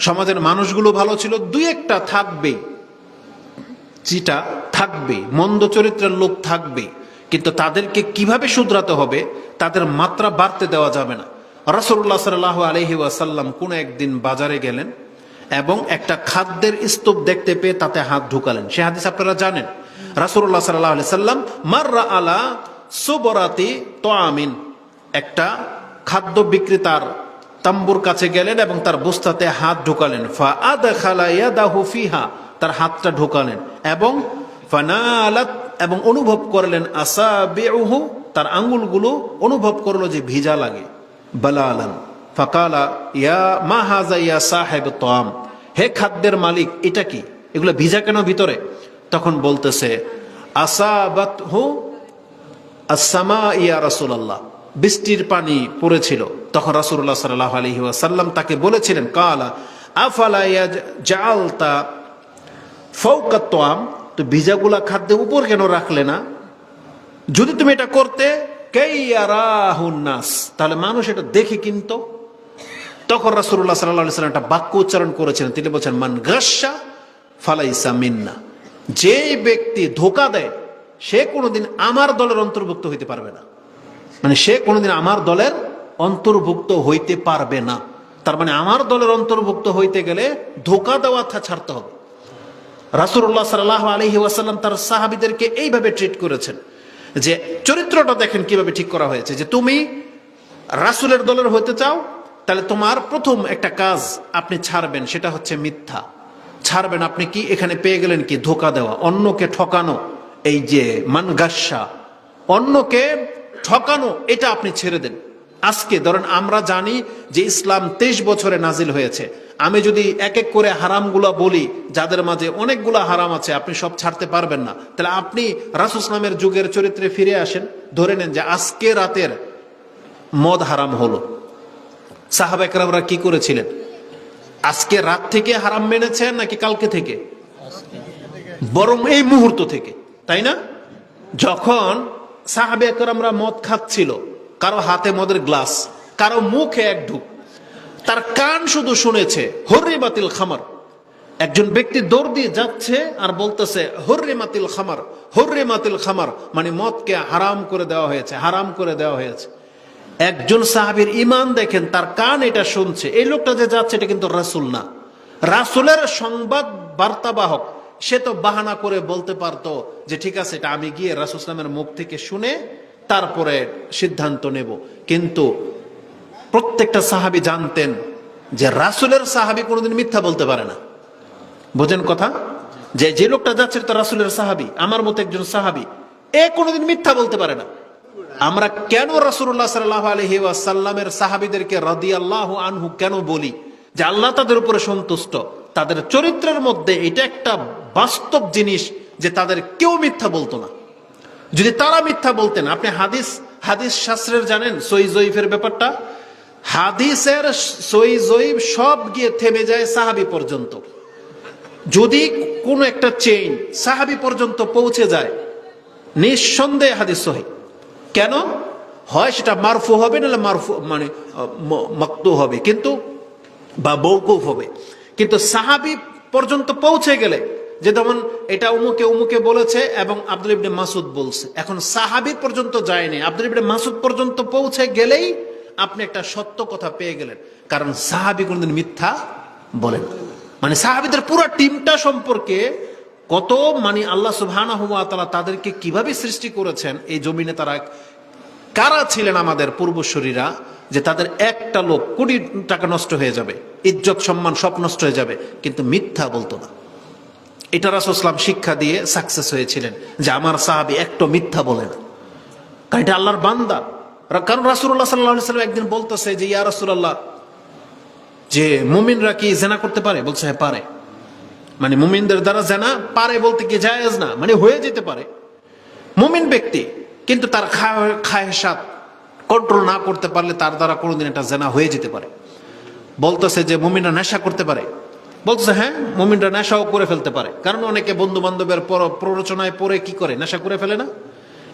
সমাজের মানুষগুলো ভালো ছিল, দুই একটা থাকবে, যেটা থাকবে মন্দ চরিত্রের লোক থাকবে, কিন্তু তাদেরকে কিভাবে শুধরাতে হবে, তাদের মাত্রা বাড়তে দেওয়া যাবে না। রাসূলুল্লাহ সাল্লাল্লাহু আলাইহি ওয়াসাল্লাম কোন একদিন বাজারে গেলেন এবং একটা খাদ্যের স্তূপ দেখতে পেয়ে তাতে হাত ঢুকালেন। সে হাদিস আপনারা জানেন। রাসূলুল্লাহ সাল্লাল্লাহু আলাইহি সাল্লাম মাররা আলা সুবরাতি তাআমিন, একটা খাদ্য বিক্রেতার তাম্বুর কাছে গেলেন এবং তার বস্তাতে হাত ঢুকালেন। ফা আদখালা ইয়াদাহু ফিহা, তার হাতটা ঢুকালেন এবং ফানালাত, এবং অনুভব করলেন আসাবিউহু, তার আঙ্গুলগুলো অনুভব করলো যে ভিজা লাগে। বালালান ফাকালা ইয়া মা হাযা ইয়া সাহিব তাআম, হে খাদ্যের মালিক, এটা কি, এগুলো ভিজা কেন ভিতরে? তখন বলতেছে আসাবাতহু আসসামা ইয়া রাসূলুল্লাহ, বৃষ্টির পানি পড়েছিল। তখন রাসূলুল্লাহ সাল্লাল্লাহু আলাইহি ওয়াসাল্লাম তাকে বলেছিলেন কালা আফালা ইয়াজআলতা ফাওকা তাআম, তো ভিজাগুলা খাদ্যের উপর কেন রাখলে না? যদি তুমি এটা করতে কাইয়ারাহুন নাস, তাহলে মানুষ এটা দেখে কিনতো। তখন রাসূলুল্লাহ সাল্লাল্লাহু আলাইহি ওয়াসাল্লাম একটা বাক্য উচ্চারণ করেছিলেন, তিনি বলেছেন মান গাশশা ফালাইসা মিন্না, যে ব্যক্তি ধোঁকা দেয় সে কোনোদিন আমার দলের অন্তর্ভুক্ত হইতে পারবে না। মানে সে কোনোদিন আমার দলের অন্তর্ভুক্ত হইতে পারবে না। তার মানে আমার দলের অন্তর্ভুক্ত হইতে গেলে ধোঁকা দেওয়া ছাড়তে হবে। রাসূলুল্লাহ সাল্লাল্লাহু আলাইহি ওয়াসাল্লাম তার সাহাবীদেরকে এইভাবে ট্রিট করেছেন যে চরিত্রটা দেখেন কিভাবে ঠিক করা হয়েছে, যে তুমি রাসূলের দলের হতে চাও, তাহলে তোমার প্রথম একটা কাজ আপনি ছাড়বেন, সেটা হচ্ছে মিথ্যা ছাড়বেন। আপনি কি এখানে পেয়ে গেলেন কি? ধোঁকা দেওয়া, অন্যকে ঠকানো। এই যে মানগাস্যা, অন্যকে ঠকানো, এটা আপনি ছেড়ে দেন। আজকে ধরেন আমরা জানি যে ইসলাম 23 বছরে নাজিল হয়েছে। আমি যদি এক এক করে হারামগুলা বলি, যাদের মাঝে অনেকগুলা হারাম আছে, আপনি সব ছাড়তে পারবেন না। তাহলে আপনি রাসূল ইসলামের যুগের চরিত্রে ফিরে আসেন। ধরে নেন যে আজকে রাতের মদ হারাম হলো, সাহাবা একরামরা কি করেছিলেন? আজকে রাত থেকে হারাম মেনেছেন নাকি কালকে থেকে? বরং এই মুহূর্ত থেকে, তাই না? যখন সাহাবা একরামরা মদ খাচ্ছিল, কারো হাতে মদের গ্লাস, কারো মুখে এক ঢুক, তার কান শুধু শুনেছে হুররিমাতিল খামার। একজন ব্যক্তি দৌড় দিয়ে যাচ্ছে আর বলতেছে হুররিমাতিল খামার, হুররিমাতিল খামার, মানে মদকে হারাম করে দেওয়া হয়েছে, হারাম করে দেওয়া হয়েছে। একজন সাহাবীর ঈমান দেখেন, তার কান এটা শুনছে। এই লোকটা যে যাচ্ছে এটা কিন্তু রাসূল না, রাসূলের সংবাদ বার্তাবাহক। সে তো বাহানা করে বলতে পারতো যে ঠিক আছে, এটা আমি গিয়ে রাসূল সাল্লাল্লাহু আলাইহি ওয়াসাল্লামের মুখ থেকে শুনে তারপরে সিদ্ধান্ত নেব। কিন্তু প্রত্যেকটা সাহাবী জানতেন যে রাসূলের সাহাবী কোনোদিন মিথ্যা বলতে পারে না। বোঝেন কথা? যে যে লোকটা যাচ্ছে তো রাসূলের সাহাবী, আমার মতো একজন সাহাবী, এ কোনোদিন মিথ্যা বলতে পারে না। আমরা কেন রাসূলুল্লাহ সাল্লাল্লাহু আলাইহি ওয়াসাল্লামের সাহাবীদেরকে রাদিয়াল্লাহু আনহু কেন বলি? যে আল্লাহ তাদের উপরে সন্তুষ্ট। তাদের চরিত্রের মধ্যে এটা একটা বাস্তব জিনিস যে তাদের কেউ মিথ্যা বলতো না। যদি তারা মিথ্যা বলতেন, আপনি হাদিস শাস্ত্রের জানেন সহিহ জয়ীফের ব্যাপারটা, হাদিসের সহিহ জয়ীফ সব গিয়ে থেমে যায় সাহাবী পর্যন্ত। যদি কোনো একটা চেইন সাহাবী পর্যন্ত পৌঁছে যায়, নিঃসন্দেহে হাদিস সহিহ। কেন? হয় সেটা মারফু হবে, নাহলে মারফু মানে মাকতু হবে, কিন্তু বা মওকুফ হবে। কিন্তু সাহাবী পর্যন্ত পৌঁছে গেলে, যে যেমন এটা উমুকে উমুকে বলেছে এবং আব্দুল ইবনে মাসউদ বলছে, এখন সাহাবী পর্যন্ত যায়নি, আব্দুল ইবনে মাসউদ পর্যন্ত পৌঁছে গেলেই আপনি একটা সত্য কথা পেয়ে গেলেন। কারণ সাহাবী কোনদিন মিথ্যা বলেন। মানে সাহাবীদের পুরো টিমটা সম্পর্কে কত, মানে আল্লাহ সুবহানাহু ওয়া তাআলা তাদেরকে কিভাবে সৃষ্টি করেছেন এই জমিনে, তারা কারা ছিলেন আমাদের পূর্বসূরীরা, যে তাদের একটা লোক কোটি টাকা নষ্ট হয়ে যাবে, ইজ্জত সম্মান সব নষ্ট হয়ে যাবে, কিন্তু মিথ্যা বলতো না। এটা রাসূল সাল্লাল্লাহু শিক্ষা দিয়ে সাকসেস হয়েছিলেন যে আমার সাহাবী একটা মিথ্যা বলে না, কারণ এটা আল্লাহর বান্দা। কারণ রাসূলুল্লাহ সাল্লাল্লাহু আলাইহি ওয়াসাল্লাম একদিন বলতেছে যে ইয়া রাসূলুল্লাহ, যে মুমিনরা কি জিনা করতে পারে? বলছে হ্যাঁ পারে। মানে মুমিনদের দ্বারা জিনা পারে বলতে কি জায়েজ না, মানে হয়ে যেতে পারে মুমিন ব্যক্তি, কিন্তু তার খায়সাত কন্ট্রোল না করতে পারলে তার দ্বারা কোনোদিন এটা জিনা হয়ে যেতে পারে। বলতেছে যে মুমিনরা নেশা করতে পারে? বলতেছে হ্যাঁ, মুমিনরা নেশাও করে ফেলতে পারে, কারণ অনেকে বন্ধু বান্ধবের প্ররোচনায় পড়ে কি করে, নেশা করে ফেলে না?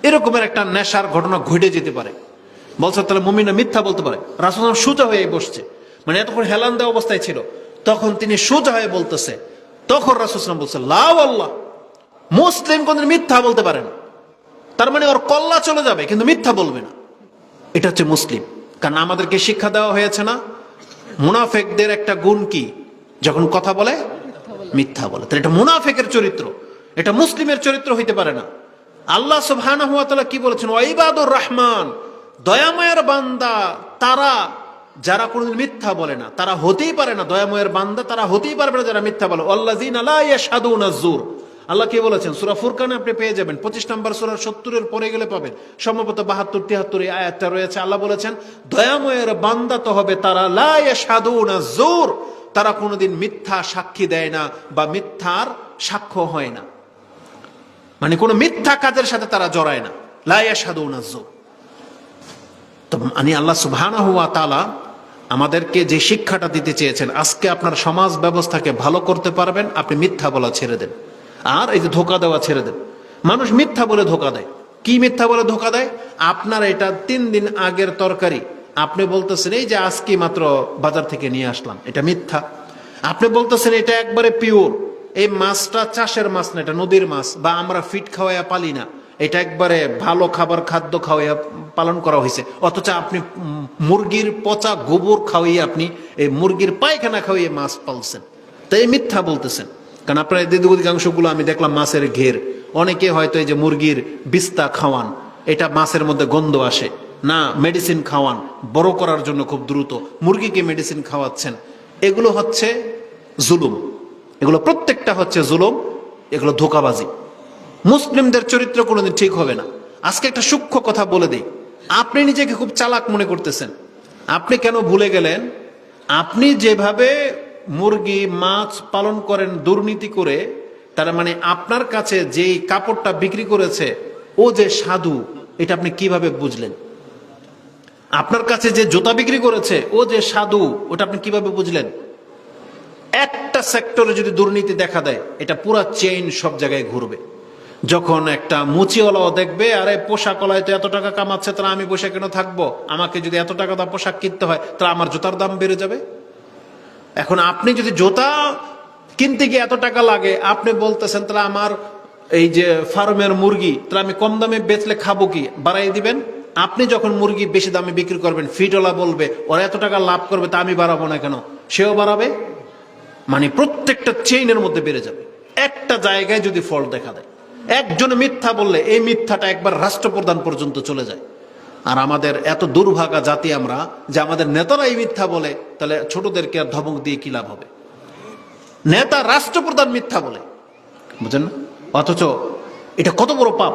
এরকমের একটা নেশার ঘটনা ঘটে যেতে পারে। বলছে তাহলে মুমিনরা মিথ্যা বলতে পারে? রাসূল সোজা হয়ে বসছে, মানে এতক্ষণ হেলান দেওয়া অবস্থায় ছিল, তখন তিনি সোজা হয়ে বলতেছে, তখন রাসূল সাল্লাল্লাহু আলাইহি ওয়াসাল্লাম বলছে, লা ওয়াল্লাহ, মুসলিম কোনদিন মিথ্যা বলতে পারে না। তার মানে ওর কল্লা চলে যাবে কিন্তু মিথ্যা বলবে না। এটা হচ্ছে মুসলিম। কারণ আমাদেরকে শিক্ষা দেওয়া হয়েছে না, মুনাফেকদের একটা গুণ কি, যখন কথা বলে মিথ্যা বলে। তাহলে এটা মুনাফেকের চরিত্র, এটা মুসলিমের চরিত্র হইতে পারে না। আল্লাহ সুবহানাহু ওয়া তাআলা কি বলেছেন, ওয়াইবাদুর রহমান, দয়াময়ের বান্দা তারা যারা কোনদিন মিথ্যা বলে না, তারা হতেই পারে না দয়াময়ের বান্দা, তারা হতেই পারবে না যারা মিথ্যা বলে। আল্লাযীনা লা ইয়াশহাদুনা যুর, আল্লাহ কি বলেছেন সূরা ফুরকানে আপনি পেয়ে যাবেন, 25 নম্বর সূরার 70-এর পরে গেলে পাবেন, সম্ভবত 72-73 এই আয়াতটা রয়েছে। আল্লাহ বলেছেন দয়াময়ের বান্দা তো হবে তারা, লা ইয়াশহাদুনা যুর, তারা কোনোদিন মিথ্যা সাক্ষী দেয় না বা মিথ্যার সাক্ষ্য হয় না, মানে কোনো মিথ্যা কাজের সাথে তারা জড়ায় না। লা ইয়াশহাদুনা যুর। তো মানে আল্লাহ সুবহানাহু ওয়া তাআলা আমাদেরকে যে শিক্ষাটা দিতে চেয়েছেন, আজকে আপনার সমাজ ব্যবস্থাকে ভালো করতে পারবেন আপনি মিথ্যা বলা ছেড়ে দেন, আর এই যে ধোকা দেওয়া ছেড়ে দেন। মানুষ মিথ্যা বলে ধোকা দেয়। কি মিথ্যা বলে ধোকা দেয়? আপনার এটা 3 দিন আগের তরকারি, আপনি বলতেছেন এই যে আজকে মাত্র বাজার থেকে নিয়ে আসলাম, এটা মিথ্যা। আপনি বলতেছেন এটা একবারে পিওর, এই মাছটা চাষের মাছ না, এটা নদীর মাছ, বা আমরা ফিট খাওয়াইয়া পালি না, এটা একবারে ভালো খাবার খাদ্য খাওয়াইয়া পালন করা হয়েছে। অথচ আপনি মুরগির পচা গোবর খাওয়াইয়ে, আপনি এই মুরগির পায়খানা খাওয়াইয়ে মাছ পালছেন, তাই মিথ্যা বলতেছেন। কারণ আপনার অধিকাংশগুলো আমি দেখলাম মাছের ঘের। অনেকে হয়তো এই যে মুরগির বিস্তা খাওয়ান, এটা মাছের মধ্যে গন্ধ আসে না, মেডিসিন খাওয়ান বড় করার জন্য খুব দ্রুত, মুরগিকে মেডিসিন খাওয়াচ্ছেন। এগুলো হচ্ছে জুলুম, এগুলো প্রত্যেকটা হচ্ছে জুলুম, এগুলো ধোঁকাবাজি। মুসলিমদের চরিত্র কোনোদিন ঠিক হবে না। আজকে একটা সূক্ষ্ম কথা বলে দেই, আপনি নিজেকে খুব চালাক মনে করতেছেন, আপনি কেন ভুলে গেলেন আপনি যেভাবে মুরগি মাছ পালন করেন দুর্নীতি করে, তার মানে আপনার কাছে যেই কাপড়টা বিক্রি করেছে ও যে সাধু, এটা আপনি কিভাবে বুঝলেন? আপনার কাছে যে জুতা বিক্রি করেছে ও যে সাধু, ওটা আপনি কিভাবে বুঝলেন? একটা সেক্টরে যদি দুর্নীতি দেখা দেয়, এটা পুরো চেইন সব জায়গায় ঘুরবে। যখন একটা মুচিওয়ালাও দেখবে, আরে পোশাক ওলায় তো এত টাকা কামাচ্ছে, তাহলে আমি বসে কেন থাকবো, আমাকে যদি এত টাকা দাম পোশাক কিনতে হয় তাহলে আমার জুতার দাম বেড়ে যাবে। এখন আপনি যদি জুতা কিনতে গিয়ে এত টাকা লাগে, আপনি বলতেছেন তাহলে আমার এই যে ফার্মের মুরগি, তাহলে আমি কম দামে বেচলে খাবো কি, বাড়াই দিবেন। আপনি যখন মুরগি বেশি দামে বিক্রি করবেন, ফিটওয়ালা বলবে ওরা এত টাকা লাভ করবে, তা আমি বাড়াবো না কেন, সেও বাড়াবে। মানে প্রত্যেকটা চেইনের মধ্যে বেড়ে যাবে। একটা জায়গায় যদি ফল্ট দেখা দেয়, একজনে মিথ্যা বললে এই মিথ্যাটা একবার রাষ্ট্রপ্রধান পর্যন্ত চলে যায়। আর আমাদের এত দুর্ভাগা জাতি আমরা, যে আমাদের নেতারাই মিথ্যা বলে, তাহলে ছোটদেরকে আর ধমক দিয়ে কি লাভ হবে? নেতা রাষ্ট্রপ্রধান মিথ্যা বলে, বুঝেন না? অথচ এটা কত বড় পাপ।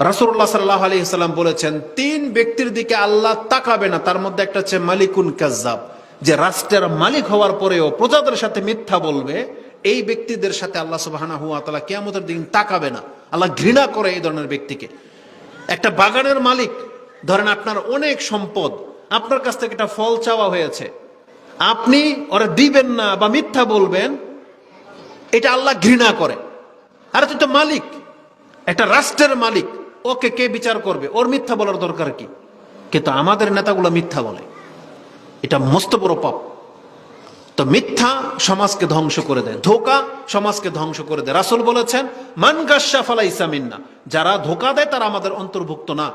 রাসূলুল্লাহ সাল্লাল্লাহু আলাইহি ওয়াসাল্লাম বলেছেন 3 ব্যক্তির দিকে আল্লাহ তাকাবে না, তার মধ্যে একটা হচ্ছে মালিকুন কাজ্জাব, যে রাষ্ট্রের মালিক হওয়ার পরেও প্রজাদের সাথে মিথ্যা বলবে। এই ব্যক্তিদের সাথে আল্লাহ সুবহানাহু ওয়া তাআলা কিয়ামতের দিন তাকাবে না, আল্লাহ ঘৃণা করে এই ধরনের ব্যক্তিকে। একটা বাগানের মালিক, ধরেন আপনার অনেক সম্পদ, আপনার কাছ থেকে একটা ফল চাওয়া হয়েছে, আপনি ওরা দিবেন না বা মিথ্যা বলবেন, এটা আল্লাহ ঘৃণা করে। আরে তুই তো মালিক, একটা রাষ্ট্রের মালিক, ওকে কে বিচার করবে? ওর মিথ্যা বলার দরকার কি? কিন্তু আমাদের নেতাগুলো মিথ্যা বলে, এটা মস্ত বড় পাপ। তো মিথ্যা সমাজকে ধ্বংস করে দেয়, ধোঁকা সমাজকে ধ্বংস করে দেয়। রাসূল বলেছেন মান গাশশা ফালাইসা মিন্না, যারা ধোঁকা দেয় তারা আমাদের অন্তর্ভুক্ত না।